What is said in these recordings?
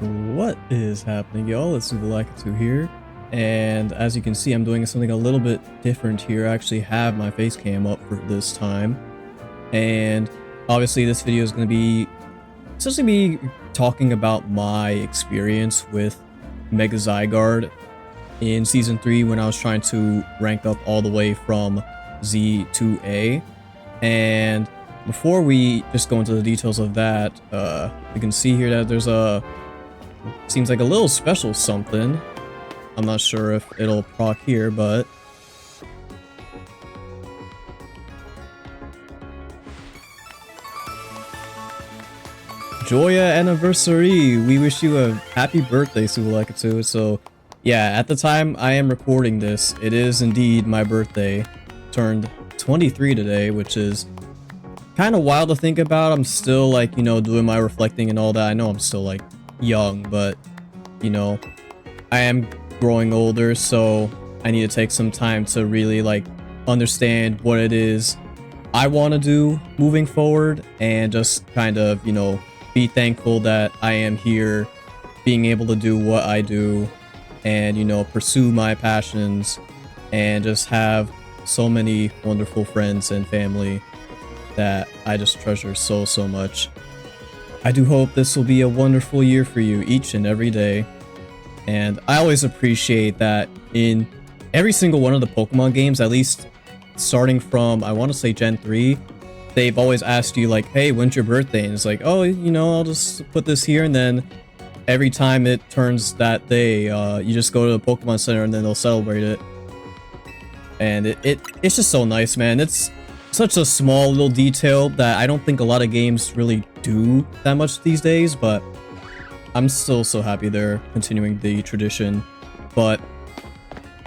What is happening, y'all? It's viability here, and as you can see, I'm doing something a little bit different here. I actually have my face cam up for this time, and obviously this video is going to be essentially me talking about my experience with Mega Zygarde in Season 3 when I was trying to rank up all the way from Z to A. And before we just go into the details of that, you can see here that there's seems like a little special something. I'm not sure if it'll proc here, but Joya anniversary! We wish you a happy birthday, Subalekatu. So yeah, at the time I am recording this, it is indeed my birthday. Turned 23 today, which is kind of wild to think about. I'm still like, you know, doing my reflecting and all that. I know I'm still like young, but you know, I am growing older, so I need to take some time to really like understand what it is I want to do moving forward, and just kind of, you know, be thankful that I am here being able to do what I do and, you know, pursue my passions and just have so many wonderful friends and family that I just treasure so much. I do hope this will be a wonderful year for you each and every day. And I always appreciate that in every single one of the Pokemon games, at least starting from, I want to say Gen 3, they've always asked you like, hey, when's your birthday? And it's like, oh, you know, I'll just put this here. And then every time it turns that day, you just go to the Pokemon Center and then they'll celebrate it. And it's just so nice, man. It's such a small little detail that I don't think a lot of games really do that much these days, but I'm still so happy they're continuing the tradition. But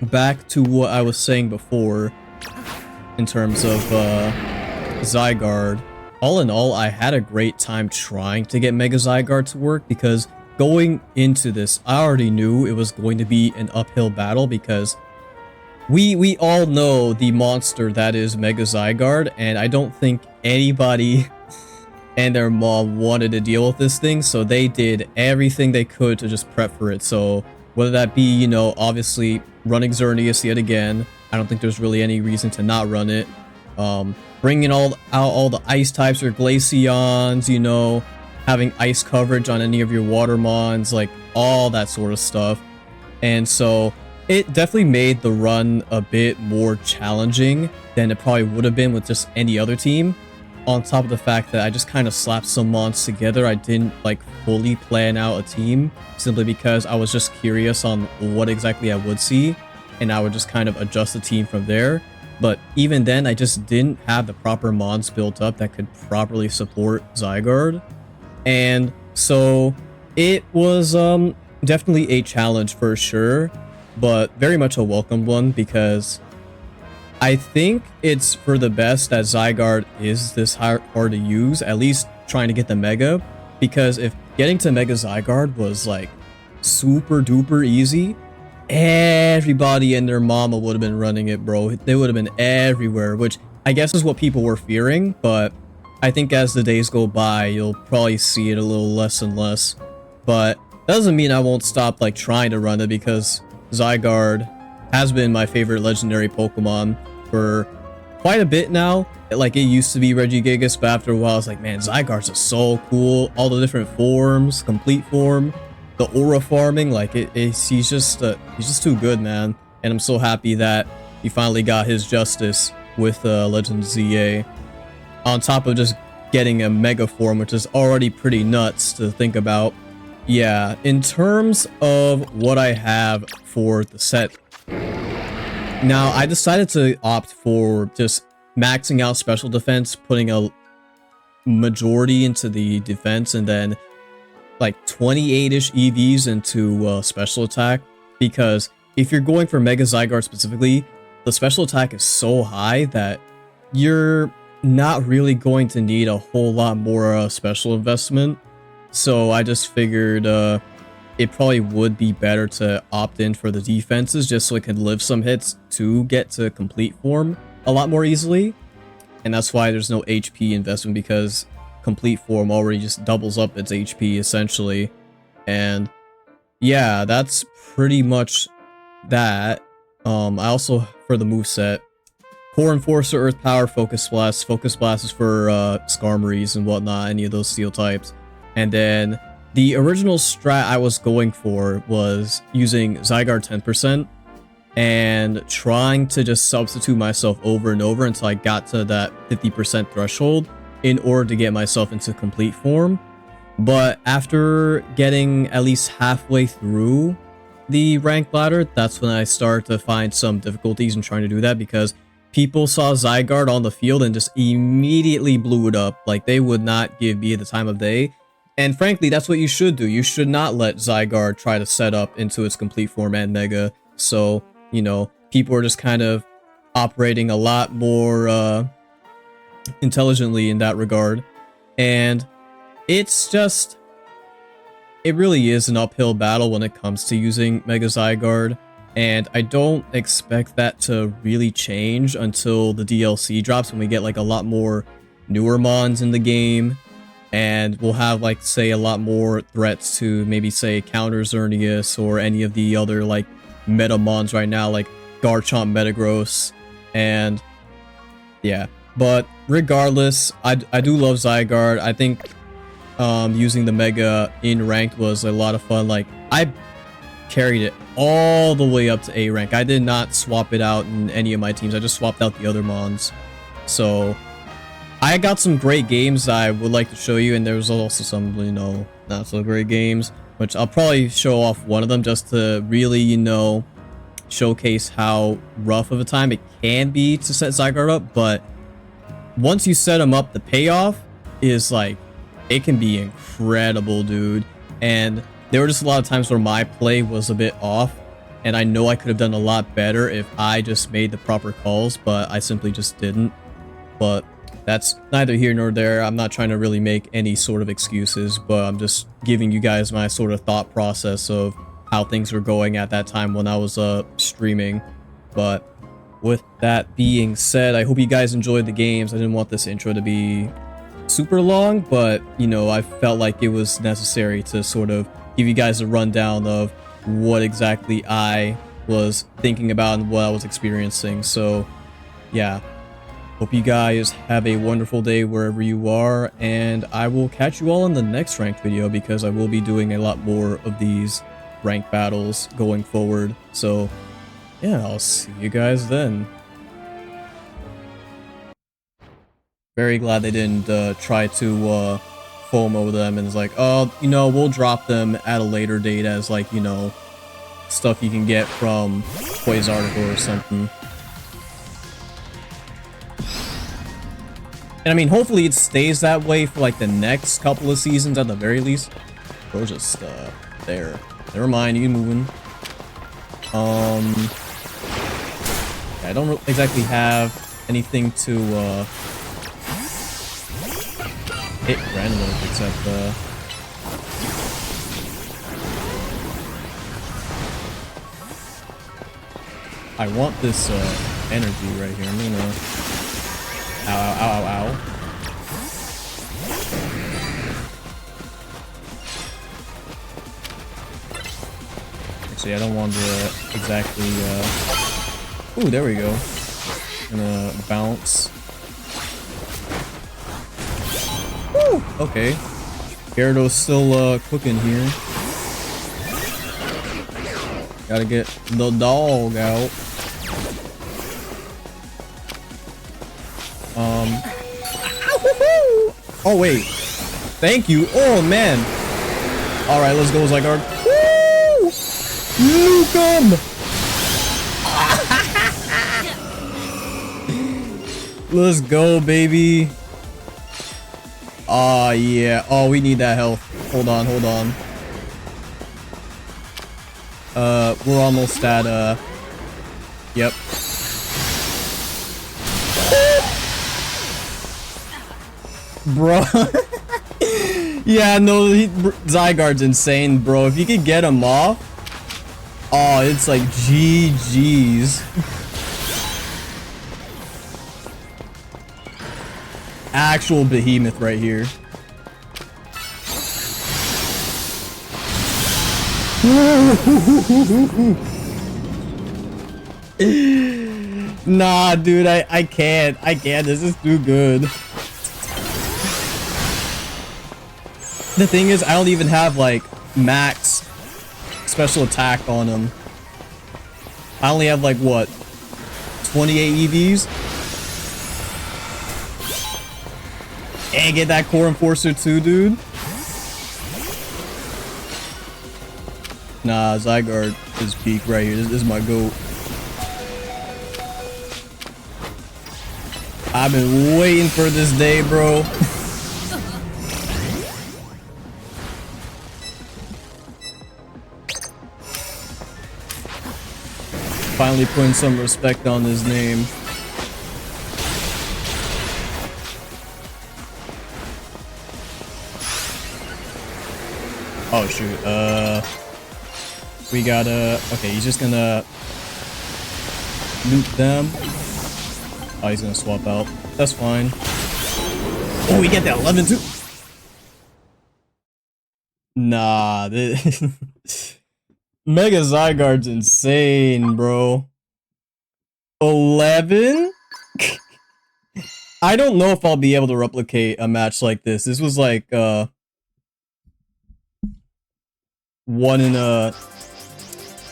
back to what I was saying before in terms of Zygarde. All in all, I had a great time trying to get Mega Zygarde to work, because going into this, I already knew it was going to be an uphill battle, because we all know the monster that is Mega Zygarde, and I don't think anybody and their mom wanted to deal with this thing, so they did everything they could to just prep for it. So whether that be, you know, obviously running Xerneas yet again, I don't think there's really any reason to not run it. Bringing out all the ice types or Glaceons, you know, having ice coverage on any of your Watermons, like all that sort of stuff. And so it definitely made the run a bit more challenging than it probably would have been with just any other team. On top of the fact that I just kind of slapped some mons together, I didn't like fully plan out a team, simply because I was just curious on what exactly I would see, and I would just kind of adjust the team from there. But even then, I just didn't have the proper mons built up that could properly support Zygarde. And so it was definitely a challenge for sure, but very much a welcome one, because I think it's for the best that Zygarde is this hard to use, at least trying to get the Mega, because if getting to Mega Zygarde was like super duper easy, everybody and their mama would have been running it, bro. They would have been everywhere, which I guess is what people were fearing, but I think as the days go by, you'll probably see it a little less and less. But that doesn't mean I won't stop like trying to run it, because Zygarde has been my favorite legendary Pokemon for quite a bit now. Like, it used to be Regigigas, but after a while I was like, man, Zygarde's just so cool. All the different forms, complete form, the aura farming, like he's just too good, man. And I'm so happy that he finally got his justice with Legend ZA, on top of just getting a mega form, which is already pretty nuts to think about. Yeah, in terms of what I have for the set, now I decided to opt for just maxing out special defense, putting a majority into the defense, and then like 28-ish EVs into special attack, because if you're going for Mega Zygarde specifically, the special attack is so high that you're not really going to need a whole lot more special investment. So I just figured it probably would be better to opt in for the defenses, just so it can live some hits to get to complete form a lot more easily. And that's why there's no HP investment, because complete form already just doubles up its HP essentially. And yeah, that's pretty much that. I also, for the moveset, Core Enforcer, Earth Power, Focus Blast. Focus Blast is for Skarmories and whatnot, any of those steel types. And then the original strat I was going for was using Zygarde 10% and trying to just substitute myself over and over until I got to that 50% threshold in order to get myself into complete form. But after getting at least halfway through the rank ladder, that's when I started to find some difficulties in trying to do that, because people saw Zygarde on the field and just immediately blew it up. Like, they would not give me the time of day. And frankly, that's what you should do. You should not let Zygarde try to set up into its complete form and Mega. So, you know, people are just kind of operating a lot more intelligently in that regard. And it's just, it really is an uphill battle when it comes to using Mega Zygarde. And I don't expect that to really change until the DLC drops, when we get like a lot more newer mons in the game. And we'll have, like, say, a lot more threats to maybe, say, counter Xerneas or any of the other, like, meta mons right now, like Garchomp, Metagross, and yeah. But regardless, I do love Zygarde. I think using the Mega in ranked was a lot of fun. Like, I carried it all the way up to A rank. I did not swap it out in any of my teams. I just swapped out the other mons. So I got some great games that I would like to show you, and there was also some, you know, not so great games, which I'll probably show off one of them just to really, you know, showcase how rough of a time it can be to set Zygarde up. But once you set them up, the payoff is like, it can be incredible, dude. And there were just a lot of times where my play was a bit off, and I know I could have done a lot better if I just made the proper calls, but I simply just didn't. But that's neither here nor there. I'm not trying to really make any sort of excuses, but I'm just giving you guys my sort of thought process of how things were going at that time when I was streaming. But with that being said, I hope you guys enjoyed the games. I didn't want this intro to be super long, but, you know, I felt like it was necessary to sort of give you guys a rundown of what exactly I was thinking about and what I was experiencing. So, yeah. Hope you guys have a wonderful day wherever you are, and I will catch you all in the next ranked video, because I will be doing a lot more of these ranked battles going forward. So, yeah, I'll see you guys then. Very glad they didn't try to FOMO them and it's like, oh, you know, we'll drop them at a later date as, like, you know, stuff you can get from Toys article or something. And I mean, hopefully it stays that way for like the next couple of seasons at the very least. Bro's just there. Never mind, you moving. I don't exactly have anything to hit randomly except I want this energy right here. I'm gonna ow, ow, ow, ow. Actually, I don't want to exactly, ooh, there we go. Gonna bounce. Woo! Okay. Gyarados still, cooking here. Gotta get the dog out. Oh wait, thank you. Oh man. All right, let's go, Zygarde. Woo! Nuke 'em! Let's go, baby. Oh yeah. Oh, we need that health. Hold on, hold on. We're almost at yep. Bro. Yeah, no, Zygarde's insane, bro. If you could get him off, oh, it's like GG's. Actual behemoth right here. Nah, dude, I can't. I can't. This is too good. The thing is, I don't even have, like, max special attack on him. I only have, like, what? 28 EVs? And get that Core Enforcer too, dude. Nah, Zygarde is peak right here. This is my GOAT. I've been waiting for this day, bro. Finally putting some respect on his name. Oh shoot, we gotta, okay, he's just gonna loot them. Oh, he's gonna swap out. That's fine. Oh, we get that 11 too. Nah, this Mega Zygarde's insane, bro. 11? I don't know if I'll be able to replicate a match like this. This was like, one in a,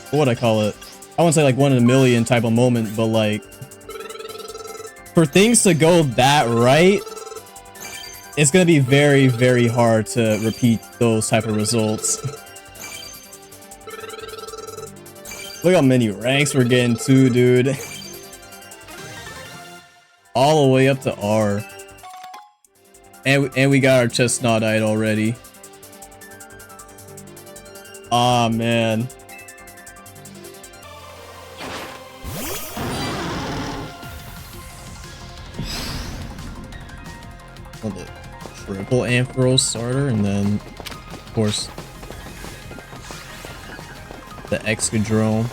what would I call it? I wouldn't say like 1 in a million type of moment, but like, for things to go that right, it's gonna be very, very hard to repeat those type of results. Look how many ranks we're getting too, dude. All the way up to R. And we got our Chestnut-Eyed already. Ah, man. Oh, the triple Ampharos starter, and then, of course, the Excadrome.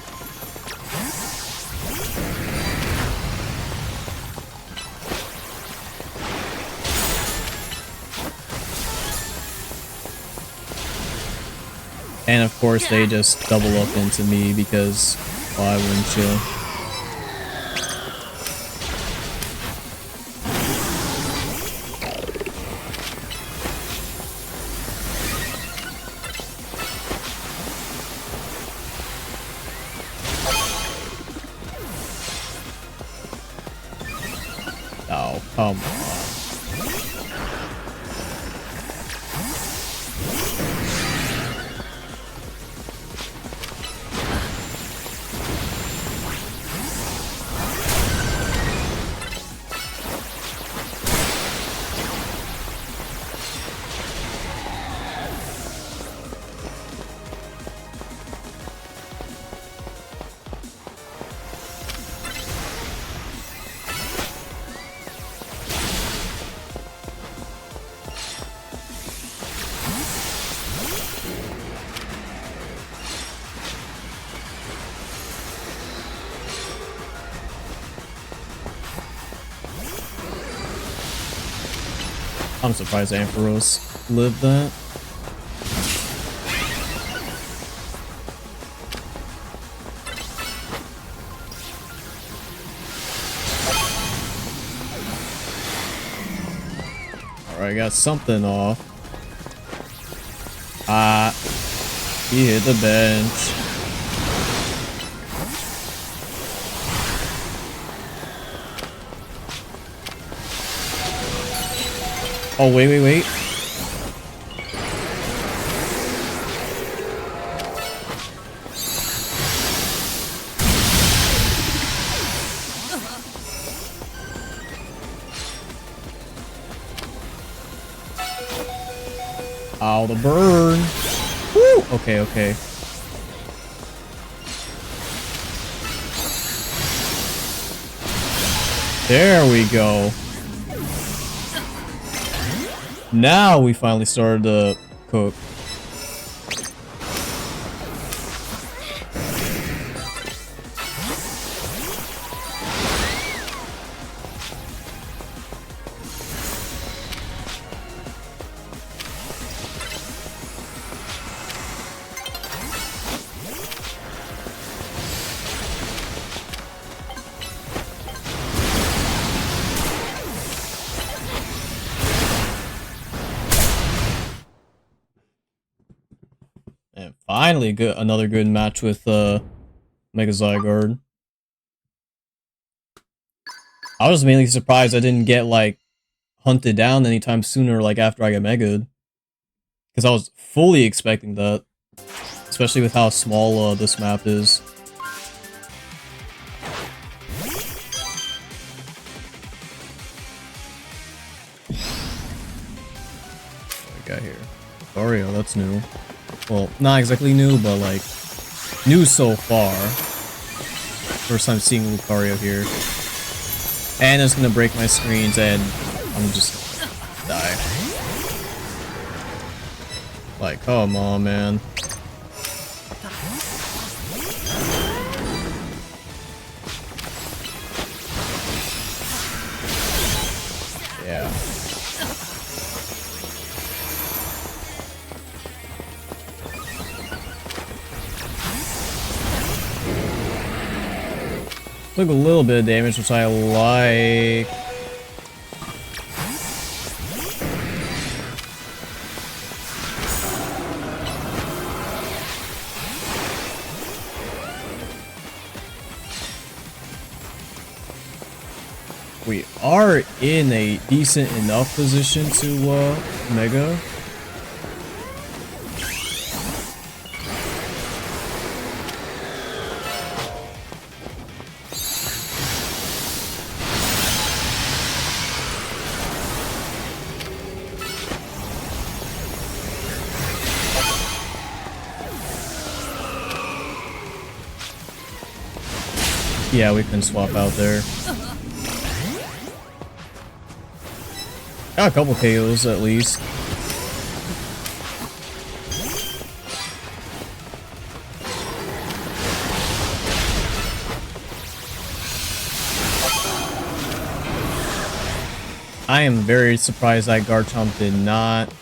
And of course, they just double up into me because why wouldn't you? Oh, come on. I'm surprised Ampharos lived that. Alright, got something off. Ah, he hit the bench. Oh, wait. Ow, the burn. Woo! Okay. There we go. Now we finally started to cook. And finally, another good match with Mega Zygarde. I was mainly surprised I didn't get like hunted down anytime sooner, like after I got Mega'd, because I was fully expecting that, especially with how small this map is. What we got here? Lucario, that's new. Well, not exactly new, but like new so far. First time seeing Lucario here. And it's gonna break my screens and I'm just gonna die. Like, come on, man. Yeah. Took a little bit of damage, which I like. We are in a decent enough position to Mega. Yeah, we can swap out there. Got a couple KOs at least. I am very surprised that Garchomp did not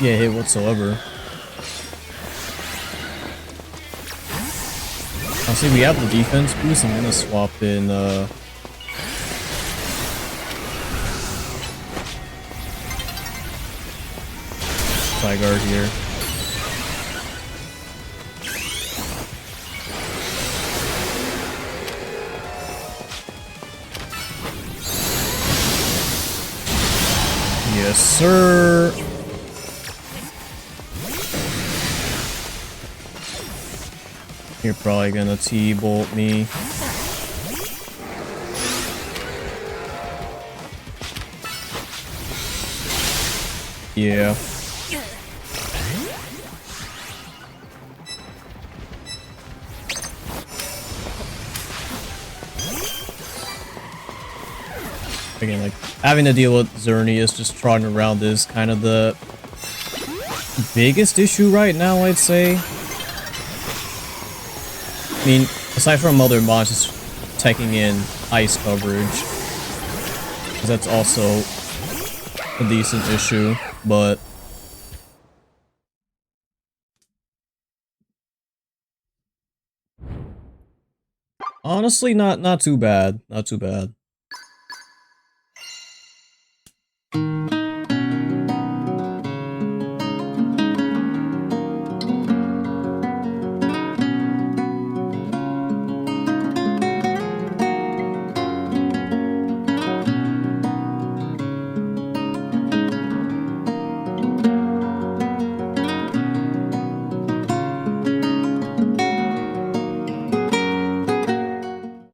get hit whatsoever. I'll see we have the defense boost. I'm gonna swap in Zygarde here. Yes, sir. You're probably gonna T-bolt me. Yeah. Again, like, having to deal with Xerneas just trotting around is kind of the biggest issue right now, I'd say. I mean, aside from other monsters taking in ice coverage, because that's also a decent issue, but honestly, not too bad. Not too bad.